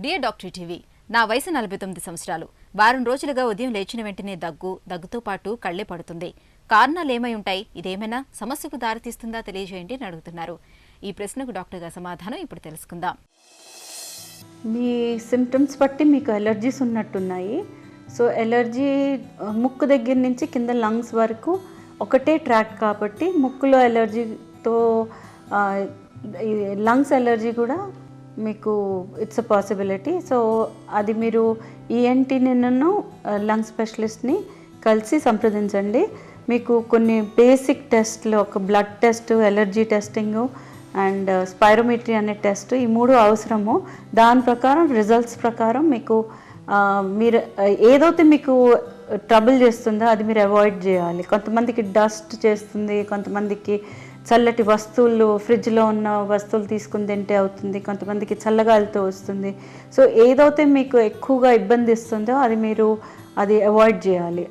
Dear doctor TV, నా వయసు 49 సంవత్సరాలు. వారం రోజులుగా ఉదయం లేచిన వెంటనే దగ్గుతో పాటు కళ్ళే పడుతుంది. కారణాలు ఏమై ఉంటాయి? ఇదేమైనా సమస్యకు దారితీస్తుందా తెలియజేయండి అని అడుగుతున్నారు. ఈ ప్రశ్నకు డాక్టర్ గారి సమాధానం ఇప్పుడు తెలుసుకుందాం. మీ సిమ్టమ్స్ బట్టి మీకు ఎలర్జీస్ ఉన్నట్టున్నాయి. సో ఎలర్జీ ముక్కు దగ్గర నుంచి కింద లంగ్స్ వరకు ఒకటే ట్రాక్ కాబట్టి ముక్కులో ఎలర్జీతో లంగ్స్ ఎలర్జీ కూడా మీకు ఇట్స్ అ పాసిబిలిటీ. సో అది మీరు ఈఎన్టీని లంగ్ స్పెషలిస్ట్ని కలిసి సంప్రదించండి. మీకు కొన్ని బేసిక్ టెస్ట్లు, ఒక blood test, allergy testing and spirometry అనే టెస్ట్, ఈ 3 అవసరము. దాని ప్రకారం రిజల్ట్స్ ప్రకారం మీకు మీరు ఏదైతే మీకు ట్రబుల్ చేస్తుందో అది మీరు అవాయిడ్ చేయాలి. కొంతమందికి డస్ట్ చేస్తుంది, కొంతమందికి చల్లటి వస్తువులు, ఫ్రిడ్జ్లో ఉన్న వస్తువులు తీసుకుని తింటే అవుతుంది, కొంతమందికి చల్లగాలితో వస్తుంది. సో ఏదైతే మీకు ఎక్కువగా ఇబ్బంది ఇస్తుందో అది మీరు అవాయిడ్ చేయాలి.